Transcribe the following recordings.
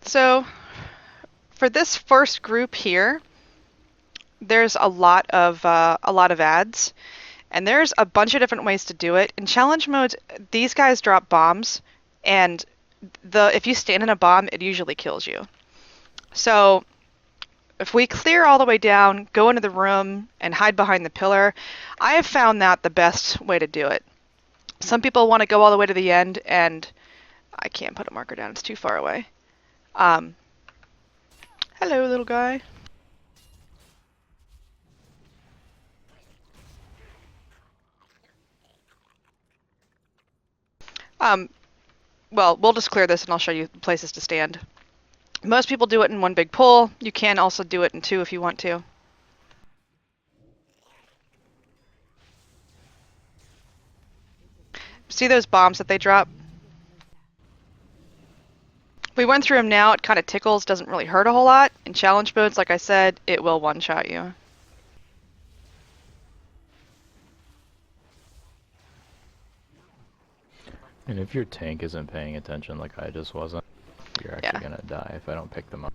So for this first group here, there's a lot of ads, and there's a bunch of different ways to do it. In challenge modes, these guys drop bombs, and if you stand in a bomb, it usually kills you. So if we clear all the way down, go into the room, and hide behind the pillar, I have found that the best way to do it. Some people want to go all the way to the end, and I can't put a marker down, it's too far away. Um, Hello, little guy. Um, well, we'll just clear this and I'll show you places to stand. Most people do it in one big pull. You can also do it in two if you want to. See those bombs that they drop? We went through them now. It kind of tickles, doesn't really hurt a whole lot. In challenge modes, like I said, it will one-shot you. And if your tank isn't paying attention like I just wasn't, you're actually gonna die if I don't pick them up.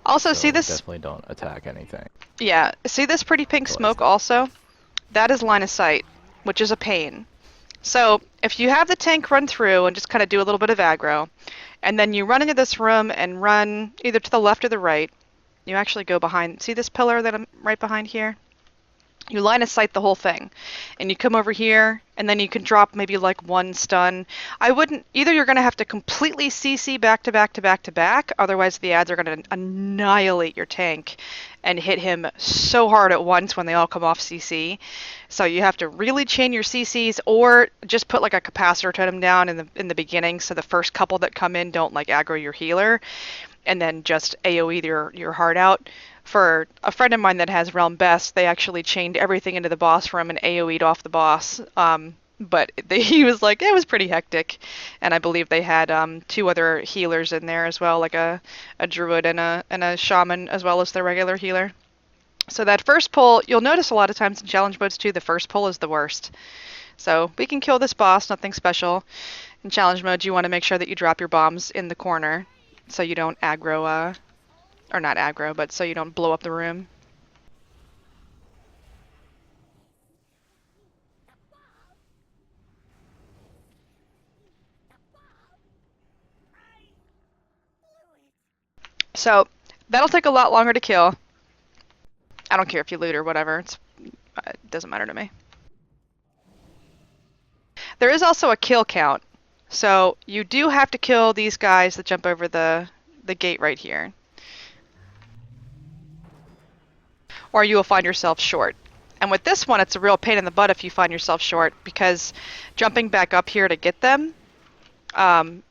Also, So see this? definitely don't attack anything. Yeah, see this pretty pink smoke also? That is line of sight, which is a pain. So if you have the tank run through and just kind of do a little bit of aggro, and then you run into this room and run either to the left or the right, you actually go behind. See this pillar that I'm right behind here? You line of sight the whole thing, and you come over here, and then you can drop maybe like one stun. I wouldn't, either you're going to have to completely CC back to back to back to back, otherwise the ads are going to annihilate your tank and hit him so hard at once when they all come off CC. So you have to really chain your CCs, or just put like a capacitor totem down in the beginning, so the first couple that come in don't like aggro your healer, and then just AoE your heart out. For a friend of mine that has Realm Best, they actually chained everything into the boss room and AoE'd off the boss. But he was like, it was pretty hectic. And I believe they had two other healers in there as well, like a druid and a shaman, as well as the regular healer. So that first pull, you'll notice a lot of times in challenge modes too, the first pull is the worst. So we can kill this boss, nothing special. In challenge mode, you want to make sure that you drop your bombs in the corner so you don't aggro, or not aggro, but so you don't blow up the room. So that'll take a lot longer to kill. I don't care if you loot or whatever. It doesn't matter to me. There is also a kill count. So you do have to kill these guys that jump over the gate right here, or you will find yourself short. And with this one, it's a real pain in the butt if you find yourself short, because jumping back up here to get them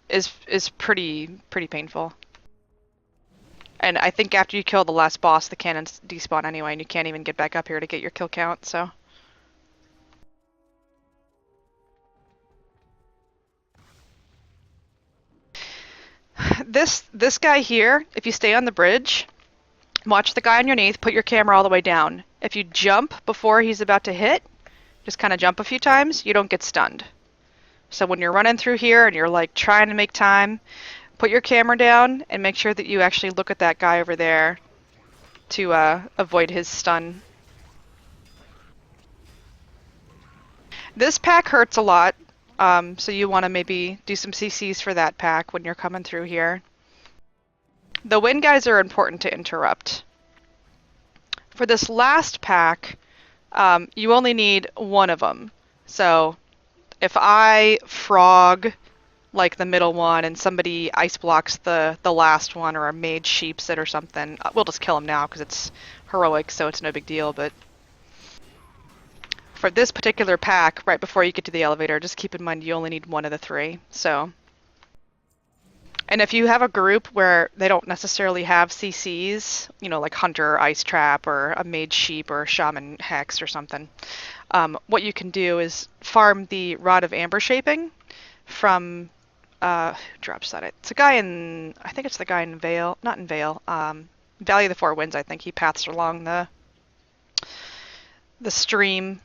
is pretty painful. And I think after you kill the last boss, the cannons despawn anyway, and you can't even get back up here to get your kill count, so. This guy here, if you stay on the bridge, watch the guy underneath, put your camera all the way down. If you jump before he's about to hit, just kind of jump a few times, you don't get stunned. So when you're running through here and you're like trying to make time, put your camera down and make sure that you actually look at that guy over there to avoid his stun. This pack hurts a lot, so you want to maybe do some CCs for that pack when you're coming through here. The wind guys are important to interrupt. For this last pack, you only need one of them. So if I frog like the middle one and somebody ice blocks the last one, or a mage sheeps it or something, we'll just kill him now because it's heroic, so it's no big deal. But for this particular pack, right before you get to the elevator, just keep in mind you only need one of the three. So, and if you have a group where they don't necessarily have CCs, you know, like Hunter, Ice Trap, or a Mage Sheep, or a Shaman Hex or something, what you can do is farm the Rod of Amber Shaping from, who drops that? It's a guy in, I think it's the guy in Vale, not in Vale, Valley of the Four Winds, I think. He paths along the stream.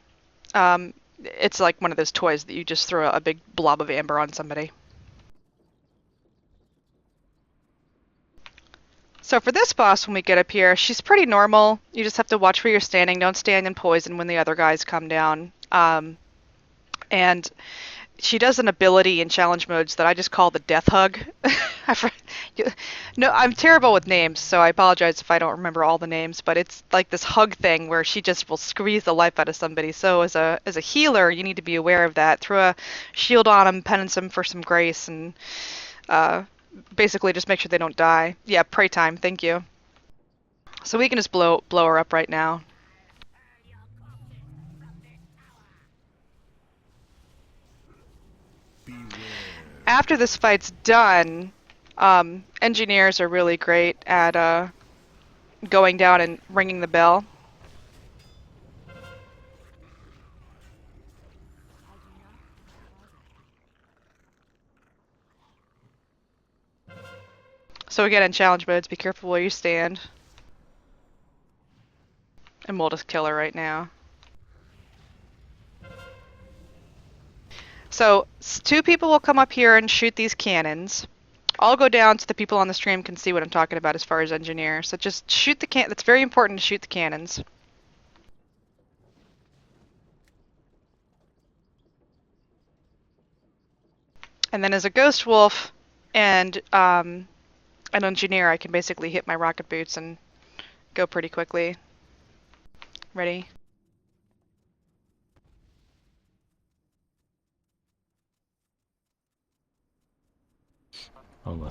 It's like one of those toys that you just throw a big blob of amber on somebody. So for this boss, when we get up here, she's pretty normal. You just have to watch where you're standing. Don't stand in poison when the other guys come down. And she does an ability in challenge modes that I just call the death hug. No, I'm terrible with names, so I apologize if I don't remember all the names, but it's like this hug thing where she just will squeeze the life out of somebody. So as a healer, you need to be aware of that. Throw a shield on them, penance them for some grace, and uh, basically just make sure they don't die. Yeah, pray time. Thank you. So we can just blow her up right now. After this fight's done, engineers are really great at going down and ringing the bell. So again, in challenge modes, be careful where you stand. And we'll just kill her right now. So two people will come up here and shoot these cannons. I'll go down so the people on the stream can see what I'm talking about as far as engineer. So just shoot the can. That's very important to shoot the cannons. And then as a ghost wolf and an engineer, I can basically hit my rocket boots and go pretty quickly. Ready?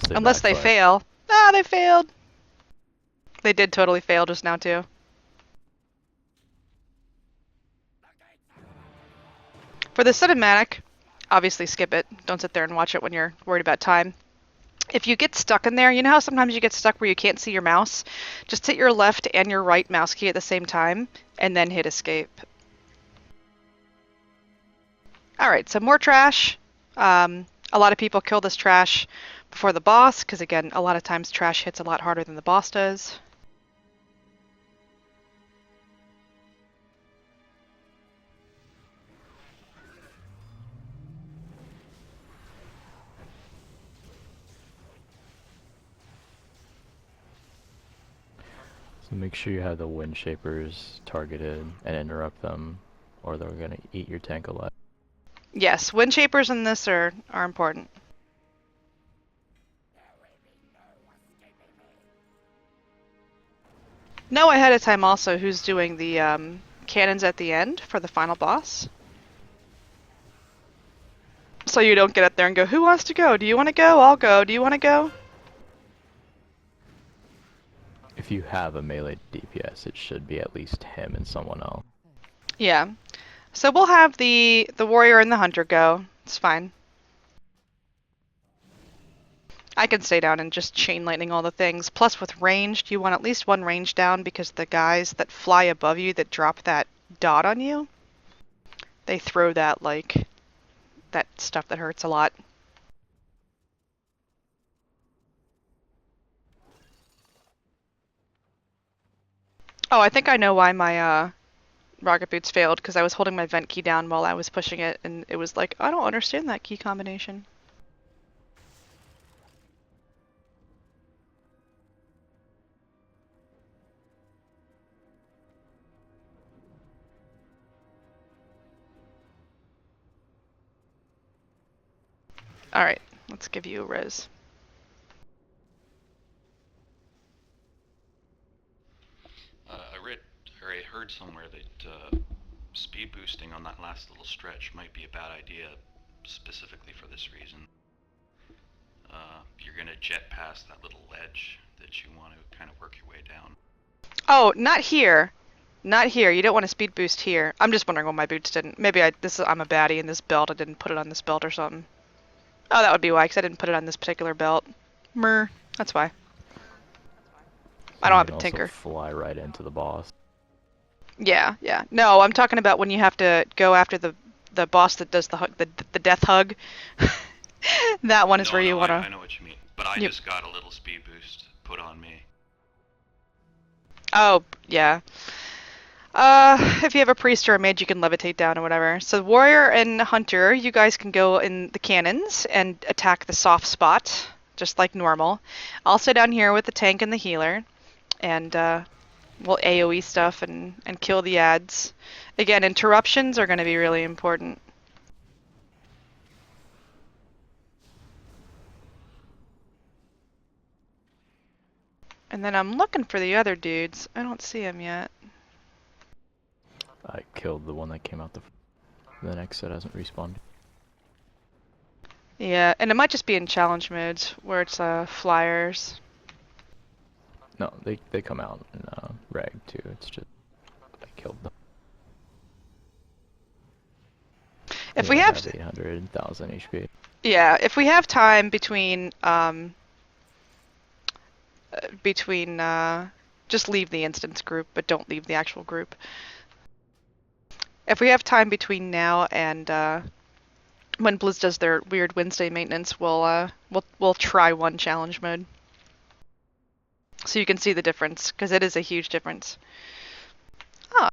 Unless they fail. Ah, they failed. They did totally fail just now too. For the cinematic, obviously skip it. Don't sit there and watch it when you're worried about time. If you get stuck in there, you know how sometimes you get stuck where you can't see your mouse? Just hit your left and your right mouse key at the same time, and then hit escape. Alright, so more trash. A lot of people kill this trash before the boss, because again, a lot of times trash hits a lot harder than the boss does. So make sure you have the wind shapers targeted and interrupt them, or they're gonna eat your tank alive. Yes, wind shapers in this are important. Know ahead of time also who's doing the cannons at the end for the final boss. So you don't get up there and go, who wants to go? Do you want to go? I'll go. Do you want to go? If you have a melee DPS, it should be at least him and someone else. Yeah. So we'll have the warrior and the hunter go. It's fine. I can stay down and just chain lightning all the things. Plus with ranged, you want at least one range down because the guys that fly above you that drop that dot on you, they throw that like that stuff that hurts a lot. Oh, I think I know why my rocket boots failed, because I was holding my vent key down while I was pushing it, and it was like, I don't understand that key combination. Alright, let's give you a res. I heard somewhere that speed boosting on that last little stretch might be a bad idea, specifically for this reason. You're gonna jet past that little ledge that you want to kind of work your way down. Oh, not here. Not here. You don't want to speed boost here. I'm just wondering why my boots didn't. Maybe I'm a baddie in this belt. I didn't put it on this belt or something. Oh, that would be why, because I didn't put it on this particular belt. Mer. That's why. I don't have a tinker. Fly right into the boss. Yeah, yeah. No, I'm talking about when you have to go after the boss that does the death hug. That one is where you want to. I know what you mean, but I just got a little speed boost put on me. Oh, yeah. If you have a priest or a mage, you can levitate down or whatever. So warrior and hunter, you guys can go in the cannons and attack the soft spot just like normal. I'll stay down here with the tank and the healer, and we'll AoE stuff and kill the ads. Again, interruptions are going to be really important. And then I'm looking for the other dudes. I don't see them yet. I killed the one that came out the next set hasn't respawned. Yeah, and it might just be in challenge modes where it's flyers. No, they come out in rag too. It's just I killed them. If They we have 800,000 HP. Yeah, if we have time between just leave the instance group, but don't leave the actual group. If we have time between now and when Blizz does their weird Wednesday maintenance, we'll try one challenge mode, so you can see the difference, because it is a huge difference.